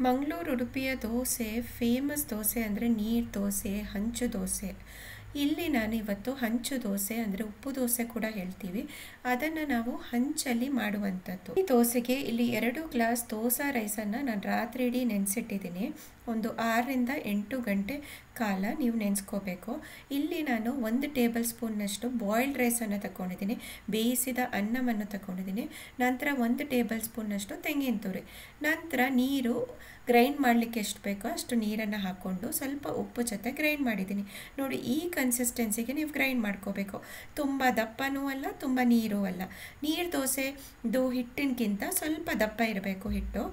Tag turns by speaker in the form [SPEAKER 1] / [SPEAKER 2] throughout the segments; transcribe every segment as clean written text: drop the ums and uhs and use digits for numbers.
[SPEAKER 1] ಮಂಗಳೂರು ಉಡುಪಿಯ ದೋಸೆ ಫೇಮಸ್ ದೋಸೆ ಅಂದರೆ ನೀರು ದೋಸೆ, ಹಂಚು ದೋಸೆ. ಇಲ್ಲಿ ನಾನು ಇವತ್ತು ಹಂಚು ದೋಸೆ ಅಂದರೆ ಉಪ್ಪು ದೋಸೆ ಕೂಡ ಹೇಳ್ತೀವಿ, ಅದನ್ನು ನಾವು ಹಂಚಲ್ಲಿ ಮಾಡುವಂಥದ್ದು. ಈ ದೋಸೆಗೆ ಇಲ್ಲಿ 2 ಗ್ಲಾಸ್ ದೋಸೆ ರೈಸನ್ನು ನಾನು ರಾತ್ರಿ ಇಡೀ ನೆನೆಸಿಟ್ಟಿದ್ದೀನಿ. ಒಂದು 6ರಿಂದ 8 ಗಂಟೆ ಕಾಲ ನೀವು ನೆನೆಸ್ಕೋಬೇಕು. ಇಲ್ಲಿ ನಾನು 1 ಟೇಬಲ್ ಸ್ಪೂನ್ನಷ್ಟು ಬಾಯ್ಲ್ಡ್ ರೈಸನ್ನು ತಗೊಂಡಿದ್ದೀನಿ, ಬೇಯಿಸಿದ ಅನ್ನವನ್ನು ತಗೊಂಡಿದ್ದೀನಿ. ನಂತರ 1 ಟೇಬಲ್ ಸ್ಪೂನ್ನಷ್ಟು ತೆಂಗಿನ ತುರಿ, ನಂತರ ನೀರು ಗ್ರೈಂಡ್ ಮಾಡಲಿಕ್ಕೆ ಎಷ್ಟು ಬೇಕೋ ಅಷ್ಟು ನೀರನ್ನು ಹಾಕ್ಕೊಂಡು ಸ್ವಲ್ಪ ಉಪ್ಪು ಜೊತೆ ಗ್ರೈಂಡ್ ಮಾಡಿದ್ದೀನಿ. ನೋಡಿ, ಈ ಕನ್ಸಿಸ್ಟೆನ್ಸಿಗೆ ನೀವು ಗ್ರೈಂಡ್ ಮಾಡ್ಕೋಬೇಕು. ತುಂಬ ದಪ್ಪನೂ ಅಲ್ಲ, ತುಂಬ ನೀರೂ ಅಲ್ಲ. ನೀರು ದೋಸೆದು ಹಿಟ್ಟಿನಕ್ಕಿಂತ ಸ್ವಲ್ಪ ದಪ್ಪ ಇರಬೇಕು ಹಿಟ್ಟು.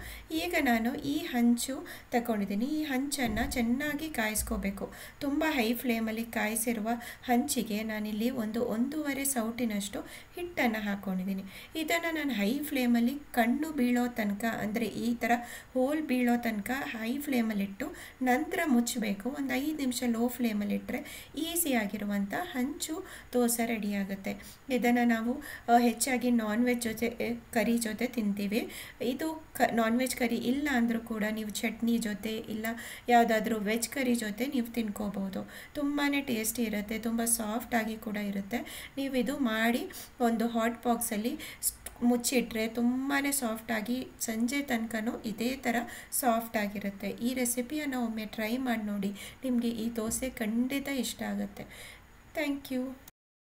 [SPEAKER 1] ಈಗ ನಾನು ಈ ಹಂಚು ತಗೊಂಡಿದ್ದೀನಿ. ಈ ಹಂಚನ್ನು ಚೆನ್ನಾಗಿ ಕಾಯಿಸ್ಕೋಬೇಕು. ತುಂಬ ಹೈ ಫ್ಲೇಮಲ್ಲಿ ಕಾಯಿಸಿರುವ ಹಂಚಿಗೆ ನಾನಿಲ್ಲಿ 1.5 ಸೌಟಿನಷ್ಟು ಹಿಟ್ಟನ್ನು ಹಾಕ್ಕೊಂಡಿದ್ದೀನಿ. ಇದನ್ನು ನಾನು ಹೈ ಫ್ಲೇಮಲ್ಲಿ ಕಣ್ಣು ಬೀಳೋ ತನಕ, ಅಂದರೆ ಈ ಥರ ಹೋಲ್ ಬೀಳೋ ತನಕ ಹೈ ಫ್ಲೇಮಲ್ಲಿಟ್ಟು ನಂತರ ಮುಚ್ಚಬೇಕು. ಒಂದು 5 ನಿಮಿಷ ಲೋ ಫ್ಲೇಮಲ್ಲಿಟ್ಟರೆ ಈಸಿಯಾಗಿರುವಂಥ ಹಂಚು ದೋಸೆ ರೆಡಿಯಾಗುತ್ತೆ. ಇದನ್ನು ನಾವು ಹೆಚ್ಚಾಗಿ ನಾನ್ ವೆಜ್ ಜೊತೆ, ಕರಿ ಜೊತೆ ತಿಂತೀವಿ. ಇದು ನಾನ್ ವೆಜ್ ಕರಿ ಇಲ್ಲ ಅಂದರೂ ಕೂಡ ನೀವು ಚಟ್ನಿ ಜೊತೆ ಇಲ್ಲ ಯಾವುದಾದ್ರೂ ವೆಜ್ ಕರಿ ಜೊತೆ ನೀವು ತಿನ್ಕೋಬೋದು. ತುಂಬಾ ಟೇಸ್ಟಿ ಇರುತ್ತೆ, ತುಂಬ ಸಾಫ್ಟಾಗಿ ಕೂಡ ಇರುತ್ತೆ. ನೀವು ಇದು ಮಾಡಿ ಒಂದು ಹಾಟ್ ಬಾಕ್ಸಲ್ಲಿ ಮುಚ್ಚಿಟ್ರೆ ತುಂಬಾ ಸಾಫ್ಟಾಗಿ ಸಂಜೆ ತನಕನೂ ಇದೇ ಥರ ಸಾಫ್ಟಾಗಿರುತ್ತೆ. ಈ ರೆಸಿಪಿಯನ್ನು ಒಮ್ಮೆ ಟ್ರೈ ಮಾಡಿ ನೋಡಿ, ನಿಮಗೆ ಈ ದೋಸೆ ಖಂಡಿತ ಇಷ್ಟ ಆಗುತ್ತೆ. Thank you.